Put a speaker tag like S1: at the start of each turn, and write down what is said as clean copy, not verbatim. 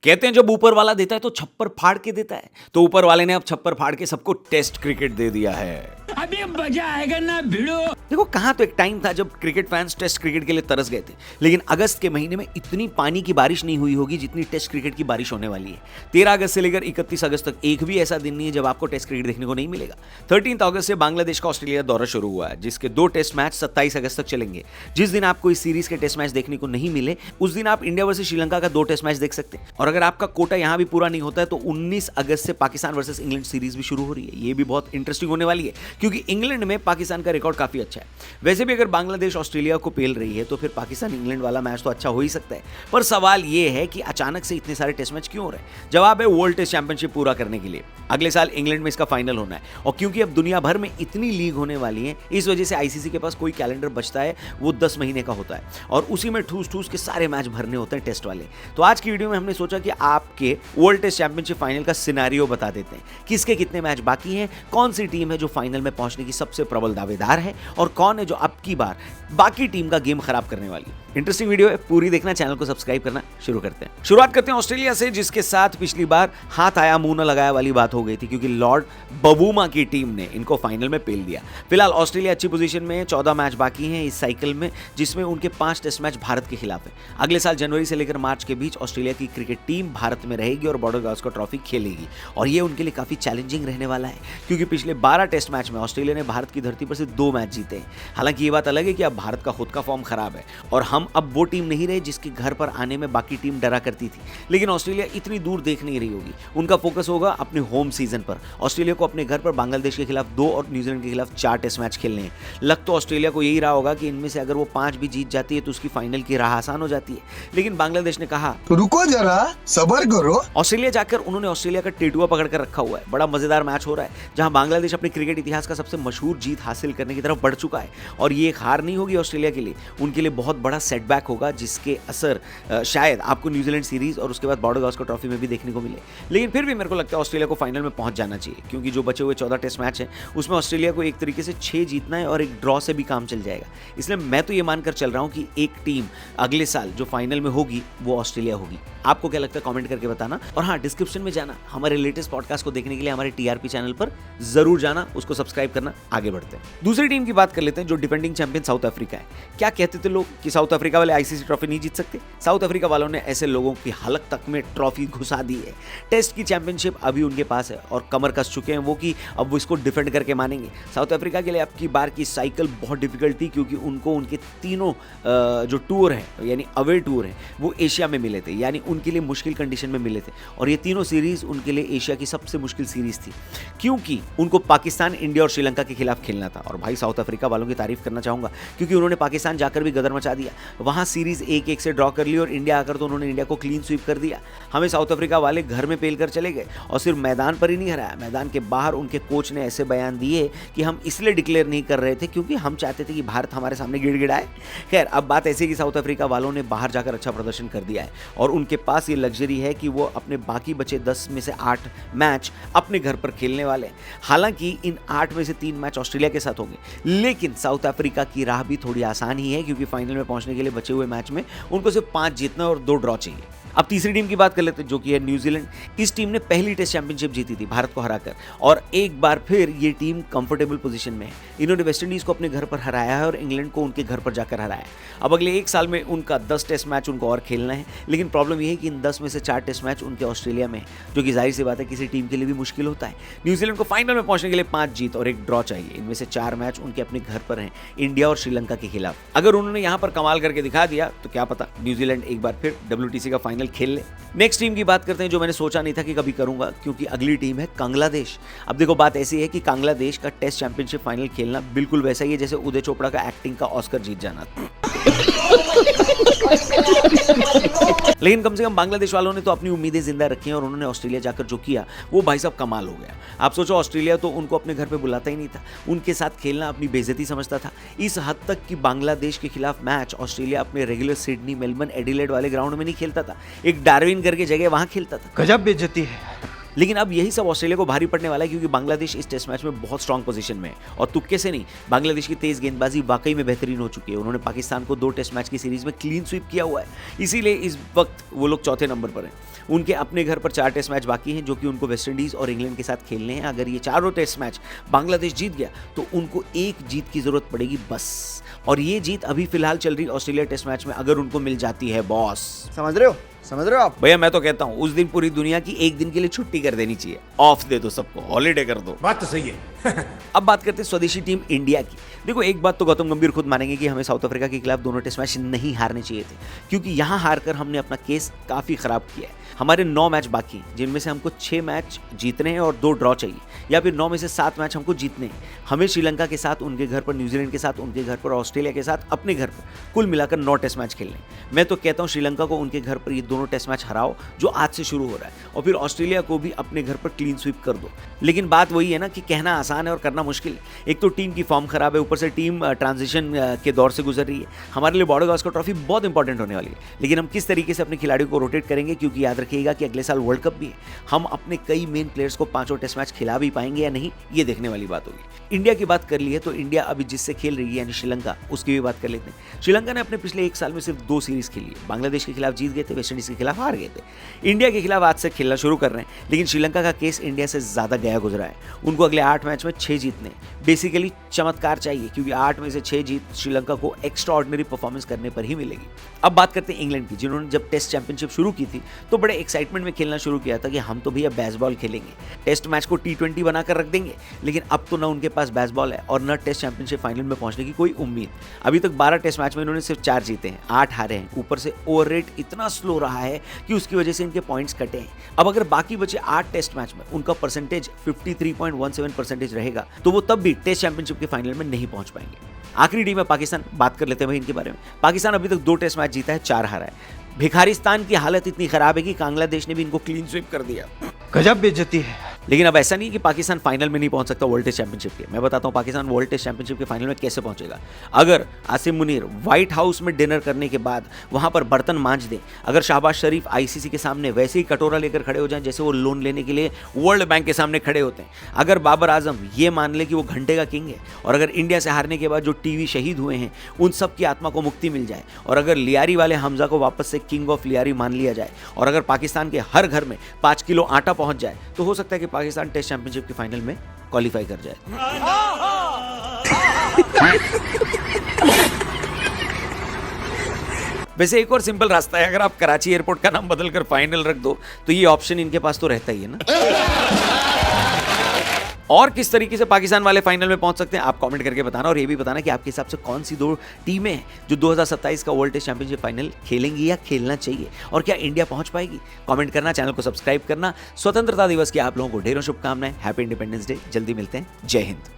S1: कहते हैं जब ऊपर वाला देता है तो छप्पर फाड़ के देता है, तो ऊपर वाले ने अब छप्पर फाड़ के सबको टेस्ट क्रिकेट दे दिया है।
S2: अभी मजा आएगा ना भिड़ो।
S1: देखो कहाँ तो एक टाइम था जब क्रिकेट फैंस टेस्ट क्रिकेट के लिए तरस गए थे, लेकिन अगस्त के महीने में इतनी पानी की बारिश नहीं हुई होगी जितनी टेस्ट क्रिकेट की बारिश होने वाली है। 13 अगस्त से लेकर 31 अगस्त तक एक भी ऐसा दिन नहीं है जब आपको टेस्ट क्रिकेट देखने को नहीं मिलेगा। 13 अगस्त से बांग्लादेश का ऑस्ट्रेलिया दौरा शुरू हुआ है, जिसके 2 टेस्ट मैच 27 अगस्त तक चलेंगे। जिस दिन आपको इस सीरीज के टेस्ट मैच देखने को नहीं मिले उस दिन आप इंडिया वर्सेस श्रीलंका का 2 टेस्ट मैच देख सकते हैं। और अगर आपका कोटा यहां भी पूरा नहीं होता है तो 19 अगस्त से पाकिस्तान वर्सेस इंग्लैंड सीरीज भी शुरू हो रही है। ये भी बहुत इंटरेस्टिंग होने वाली है क्योंकि इंग्लैंड में पाकिस्तान का रिकॉर्ड काफी अच्छा है। वैसे भी अगर बांग्लादेश ऑस्ट्रेलिया को पेल रही है तो फिर पाकिस्तान इंग्लैंड वाला मैच तो अच्छा हो ही सकता है, पर सवाल यह है कि अचानक से इतने सारे टेस्ट मैच क्यों हो रहे हैं। जवाब है वर्ल्ड टेस्ट चैंपियनशिप पूरा करने के लिए। अगले साल इंग्लैंड में इसका फाइनल होना है और क्योंकि अब दुनिया भर में इतनी लीग होने वाली है इस वजह से आईसीसी के पास कोई कैलेंडर बचता है वो 10 महीने का होता है और उसी में ठूस ठूस के सारे मैच भरने होते हैं टेस्ट वाले। तो आज की वीडियो में हमने सोचा कि आपके वर्ल्ड टेस्ट चैंपियनशिप फाइनल का सिनेरियो बता देते हैं, किसके कितने मैच बाकी हैं, कौन सी टीम है जो फाइनल में पहुंचने की सबसे प्रबल दावेदार है और कौन है जो अब की बार बाकी टीम का गेम खराब करने वाली है। इंटरेस्टिंग वीडियो है, पूरी देखना, चैनल को सब्सक्राइब करना। शुरू करते हैं। शुरुआत करते हैं ऑस्ट्रेलिया से, जिसके साथ पिछली बार हाथ आया मुंह न लगाया वाली बात हो गई थी क्योंकि लॉर्ड बबूमा की टीम ने इनको फाइनल में पेल दिया। फिलहाल ऑस्ट्रेलिया अच्छी पोजीशन में है, 14 मैच बाकी हैं इस साइकिल में, जिसमें उनके 5 टेस्ट मैच भारत के खिलाफ है। अगले साल जनवरी से लेकर मार्च के बीच ऑस्ट्रेलिया की क्रिकेट टीम भारत में रहेगी और बॉर्डर गावस्कर ट्रॉफी खेलेगी और ये उनके लिए काफी चैलेंजिंग रहने वाला है क्योंकि पिछले 12 टेस्ट मैच में ऑस्ट्रेलिया ने भारत की धरती पर से 2 मैच जीते हैं। हालांकि ये बात अलग है कि अब भारत का खुद का फॉर्म खराब है और हम अब वो टीम नहीं रहे जिसके घर पर आने में बाकी टीम डरा करती थी, लेकिन ऑस्ट्रेलिया इतनी दूर देख नहीं रही होगी। उनका फोकस होगा अपने होम सीजन पर। ऑस्ट्रेलिया को अपने घर पर बांग्लादेश के खिलाफ 2 और न्यूजीलैंड के खिलाफ 4 टेस्ट मैच खेलने हैं। लग तो ऑस्ट्रेलिया को यही रहा होगा कि इनमें से अगर वो 5 भी जीत जाती है तो उसकी फाइनल की राह आसान हो जाती है, लेकिन बांग्लादेश ने कहा
S3: रुको जरा सब्र करो।
S1: ऑस्ट्रेलिया जाकर उन्होंने ऑस्ट्रेलिया का टेटुआ पकड़ कर रखा हुआ है। बड़ा मजेदार मैच हो रहा है जहां बांग्लादेश अपने क्रिकेट इतिहास का सबसे मशहूर जीत हासिल करने की तरफ बढ़ चुका है और ये एक हार नहीं होगी ऑस्ट्रेलिया के लिए, उनके लिए बहुत बड़ा सेटबैक होगा जिसके असर शायद आपको न्यूजीलैंड सीरीज और उसके बाद बॉर्डर गावस्कर ट्रॉफी में भी देखने को मिले। लेकिन फिर भी मेरे को लगता है ऑस्ट्रेलिया को फाइनल में पहुंच जाना चाहिए क्योंकि जो बचे हुए 14 टेस्ट मैच हैं उसमें ऑस्ट्रेलिया को एक तरीके से 6 जीतना है और एक ड्रॉ से भी काम चल जाएगा। इसलिए मैं तो ये मानकर चल रहा हूं कि एक टीम अगले साल जो फाइनल में होगी वो ऑस्ट्रेलिया होगी। आपको क्या लगता है कमेंट करके बताना और हाँ, डिस्क्रिप्शन में जाना, हमारे लेटेस्ट पॉडकास्ट को देखने के लिए हमारे टीआरपी चैनल पर जरूर जाना, उसको सब्सक्राइब करना। आगे बढ़ते हैं, दूसरी टीम की बात कर लेते हैं जो डिफेंडिंग चैंपियन साउथ अफ्रीका है। क्या कहते थे लोग कि साउथ अफ्रीका वाले आईसीसी ट्रॉफी नहीं जीत सकते? साउथ अफ्रीका वालों ने ऐसे लोगों की हलक तक में ट्रॉफी घुसा दी है। टेस्ट की चैंपियनशिप अभी उनके पास है और कमर कस चुके हैं वो कि अब वो इसको डिफेंड करके मानेंगे। साउथ अफ्रीका के लिए अब की बार की साइकिल बहुत डिफिकल्ट थी क्योंकि उनको उनके तीनों जो टूर है यानी अवे टूर है वो एशिया में मिले थे, यानी उनके लिए मुश्किल कंडीशन में मिले थे और ये तीनों सीरीज उनके लिए एशिया की सबसे मुश्किल सीरीज थी क्योंकि उनको पाकिस्तान, इंडिया और श्रीलंका के खिलाफ खेलना था। और भाई साउथ अफ्रीका वालों की तारीफ करना चाहूंगा क्योंकि उन्होंने पाकिस्तान जाकर भी गदर मचा दिया, वहां सीरीज 1-1 से ड्रॉ कर ली और इंडिया आकर तो उन्होंने इंडिया को क्लीन स्वीप कर दिया। हमें साउथ अफ्रीका वाले घर में पेल कर चले गए और सिर्फ मैदान पर ही नहीं हराया, मैदान के बाहर उनके कोच ने ऐसे बयान दिए कि हम इसलिए डिक्लेयर नहीं कर रहे थे क्योंकि हम चाहते थे कि भारत हमारे सामने गिड़गिड़ाए। खैर, अब बात ऐसी है कि साउथ अफ्रीका वालों ने बाहर जाकर अच्छा प्रदर्शन कर दिया है और उनके पास ये लग्जरी है कि वो अपने बाकी बचे 10 में से 8 मैच अपने घर पर खेलने वाले हैं। हालांकि इन 8 में से 3 मैच ऑस्ट्रेलिया के साथ होंगे, लेकिन साउथ अफ्रीका की राह भी थोड़ी आसान ही है क्योंकि फाइनल में पहुंचने के लिए बचे हुए मैच में उनको सिर्फ 5 जीतना और 2 ड्रॉ चाहिए। अब तीसरी टीम की बात कर लेते हैं जो कि है न्यूजीलैंड। इस टीम ने पहली टेस्ट चैंपियनशिप जीती थी भारत को हराकर और एक बार फिर ये टीम कंफर्टेबल पोजीशन में है। इन्होंने वेस्टइंडीज को अपने घर पर हराया है और इंग्लैंड को उनके घर पर जाकर हराया है। अब अगले 1 साल में उनका 10 टेस्ट मैच उनको और खेलना है, लेकिन प्रॉब्लम यह है कि इन 10 में से 4 टेस्ट मैच उनके ऑस्ट्रेलिया में है, जो कि जाहिर सी बात है किसी टीम के लिए भी मुश्किल होता है। न्यूजीलैंड को फाइनल में पहुंचने के लिए 5 जीत और 1 ड्रॉ चाहिए। इनमें से 4 मैच उनके अपने घर पर हैं, इंडिया और श्रीलंका के खिलाफ। अगर उन्होंने यहां पर कमाल करके दिखा दिया तो क्या पता न्यूजीलैंड एक बार फिर WTC का फाइनल खेल ले। नेक्स्ट टीम की बात करते हैं जो मैंने सोचा नहीं था कि कभी करूंगा, क्योंकि अगली टीम है बांग्लादेश। अब देखो बात ऐसी है कि बांग्लादेश का टेस्ट चैंपियनशिप फाइनल खेलना बिल्कुल वैसा ही है जैसे उदय चोपड़ा का एक्टिंग का ऑस्कर जीत जाना। लेकिन कम से कम बांग्लादेश वालों ने तो अपनी उम्मीदें जिंदा रखी हैं और उन्होंने ऑस्ट्रेलिया जाकर जो किया वो भाई साहब कमाल हो गया। आप सोचो, ऑस्ट्रेलिया तो उनको अपने घर पे बुलाता ही नहीं था, उनके साथ खेलना अपनी बेइज्जती समझता था। इस हद तक कि बांग्लादेश के खिलाफ मैच ऑस्ट्रेलिया अपने रेगुलर सिडनी, मेलबर्न, एडिलेड वाले ग्राउंड में नहीं खेलता था, एक डार्विन करके जगह वहां खेलता था।
S3: गजब बेइज्जती है।
S1: लेकिन अब यही सब ऑस्ट्रेलिया को भारी पड़ने वाला है क्योंकि बांग्लादेश इस टेस्ट मैच में बहुत स्ट्रांग पोजीशन में है और तुक्के से नहीं, बांग्लादेश की तेज गेंदबाजी वाकई में बेहतरीन हो चुकी है। उन्होंने पाकिस्तान को 2 टेस्ट मैच की सीरीज में क्लीन स्वीप किया हुआ है, इसीलिए इस वक्त वो लोग चौथे नंबर पर हैं। उनके अपने घर पर 4 टेस्ट मैच बाकी हैं जो कि उनको वेस्ट इंडीज और इंग्लैंड के साथ खेलने हैं। अगर ये चारों टेस्ट मैच बांग्लादेश जीत गया तो उनको एक जीत की जरूरत पड़ेगी बस, और ये जीत अभी फिलहाल चल रही ऑस्ट्रेलिया टेस्ट मैच में अगर उनको मिल जाती है बॉस,
S3: समझ रहे हो आप?
S1: भैया मैं तो कहता हूं उस दिन पूरी दुनिया की एक दिन के लिए छुट्टी कर देनी चाहिए, ऑफ दे दो सबको, हॉलीडे कर दो।
S2: बात तो सही है।
S1: अब बात करते हैं स्वदेशी टीम इंडिया की। देखो एक बात तो गौतम गंभीर खुद मानेंगे कि हमें साउथ अफ्रीका के खिलाफ दोनों टेस्ट मैच नहीं हारने चाहिए थे, क्योंकि यहां हारकर हमने अपना केस काफी खराब किया है। हमारे 9 मैच बाकी हैं जिनमें से हमको 6 मैच जीतने हैं और 2 ड्रॉ चाहिए, या फिर 9 में से 7 मैच हमको जीतने हैं। हमें श्रीलंका के साथ उनके घर पर, न्यूजीलैंड के साथ उनके घर पर, ऑस्ट्रेलिया के साथ अपने घर पर कुल मिलाकर 9 टेस्ट मैच खेलने। मैं तो कहता हूं श्रीलंका को उनके घर पर ये दोनों टेस्ट मैच हराओ जो आज से शुरू हो रहा है, और फिर ऑस्ट्रेलिया को भी अपने घर पर क्लीन स्वीप कर दो। लेकिन बात वही है ना कि कहना आसान है और करना मुश्किल। एक तो टीम की फॉर्म खराब है, ऊपर से टीम ट्रांजिशन के दौर से गुजर रही है। हमारे लिए बॉर्डर गावस्कर ट्रॉफी बहुत इंपॉर्टेंट होने वाली है, लेकिन हम किस तरीके से अपने खिलाड़ियों को रोटेट करेंगे, क्योंकि याद रखिएगा कि अगले साल वर्ल्ड कप भी है। हम अपने कई मेन प्लेयर्स को 5 टेस्ट मैच खिला भी पाएंगे या नहीं, ये देखने वाली बात होगी। इंडिया की बात कर ली है तो इंडिया अभी जिससे खेल रही है यानी श्रीलंका, उसकी भी बात कर लेते हैं। श्रीलंका ने अपने पिछले 1 साल में सिर्फ 2 सीरीज खेली है। बांग्लादेश के खिलाफ जीत गए थे, वेस्ट इंडीज के खिलाफ हार गए थे। इंडिया के खिलाफ आज से खेलना शुरू कर रहे हैं, लेकिन श्रीलंका का केस इंडिया से ज्यादा गया गुजरा है। उनको अगले 8 मैच में 6 जीतने, बेसिकली चमत्कार चाहिए, क्योंकि 8 में से 6 जीत श्रीलंका को एक्स्ट्रा ऑर्डिनरी परफॉर्मेंस करने पर ही मिलेगी। अब बात करते हैं इंग्लैंड की, जिन्होंने जब टेस्ट चैंपियनशिप शुरू की थी तो बड़े एक्साइटमेंट में खेलना शुरू किया था कि हम तो भैया बेसबॉल खेलेंगे, टेस्ट मैच को T20 बनाकर रख देंगे। लेकिन अब तो ना उनके पास बेसबॉल है और ना टेस्ट चैंपियनशिप फाइनल में पहुंचने की कोई उम्मीद। अभी तक 12 टेस्ट मैच में इन्होंने सिर्फ 4 जीते हैं, 8 हारे हैं। ऊपर से ओवर रेट इतना स्लो रहा है कि उसकी वजह से इनके पॉइंट्स कटे हैं। अब अगर बाकी बचे 8 टेस्ट मैच में उनका परसेंटेज 53.17% रहेगा तो वो तब भी टेस्ट चैंपियनशिप के फाइनल में नहीं पहुंच पाएंगे। आखिरी टीम है पाकिस्तान, बात कर लेते हैं भाई इनके बारे में। पाकिस्तान अभी तक 2 टेस्ट मैच जीता है, 4 हारा है। भिखारिस्तान की हालत इतनी खराब है कि बांग्लादेश ने भी इनको क्लीन स्वीप कर दिया।
S3: गजब बेइज्जती है।
S1: लेकिन अब ऐसा नहीं कि पाकिस्तान फाइनल में नहीं पहुंच सकता वर्ल्ड टेस्ट चैंपियनशिप के। मैं बताता हूं पाकिस्तान वर्ल्ड टेस्ट चैंपियनशिप के फाइनल में कैसे पहुंचेगा। अगर आसिम मुनीर व्हाइट हाउस में डिनर करने के बाद वहां पर बर्तन मांज दें, अगर शहबाज शरीफ आईसीसी के सामने वैसे ही कटोरा लेकर खड़े हो जाएं जैसे वो लोन लेने के लिए वर्ल्ड बैंक के सामने खड़े होते हैं, अगर बाबर आजम ये मान ले कि वो घंटे का किंग है, और अगर इंडिया से हारने के बाद जो टीवी शहीद हुए हैं उन सब की आत्मा को मुक्ति मिल जाए, और अगर लियारी वाले हमजा को वापस से किंग ऑफ लियारी मान लिया जाए, और अगर पाकिस्तान के हर घर में 5 किलो आटा पहुंच जाए, तो हो सकता है कि पाकिस्तान टेस्ट चैंपियनशिप के फाइनल में क्वालिफाई कर जाए। वैसे एक और सिंपल रास्ता है, अगर आप कराची एयरपोर्ट का नाम बदलकर फाइनल रख दो तो ये ऑप्शन इनके पास तो रहता ही है ना। और किस तरीके से पाकिस्तान वाले फाइनल में पहुंच सकते हैं आप कमेंट करके बताना, और ये भी बताना कि आपके हिसाब से कौन सी 2 टीमें हैं जो 2027 का वर्ल्ड टेस्ट चैंपियनशिप फाइनल खेलेंगी या खेलना चाहिए, और क्या इंडिया पहुंच पाएगी। कमेंट करना, चैनल को सब्सक्राइब करना। स्वतंत्रता दिवस की आप लोगों को ढेरों शुभकामनाएं। Happy independence day. जल्दी मिलते हैं। जय हिंद।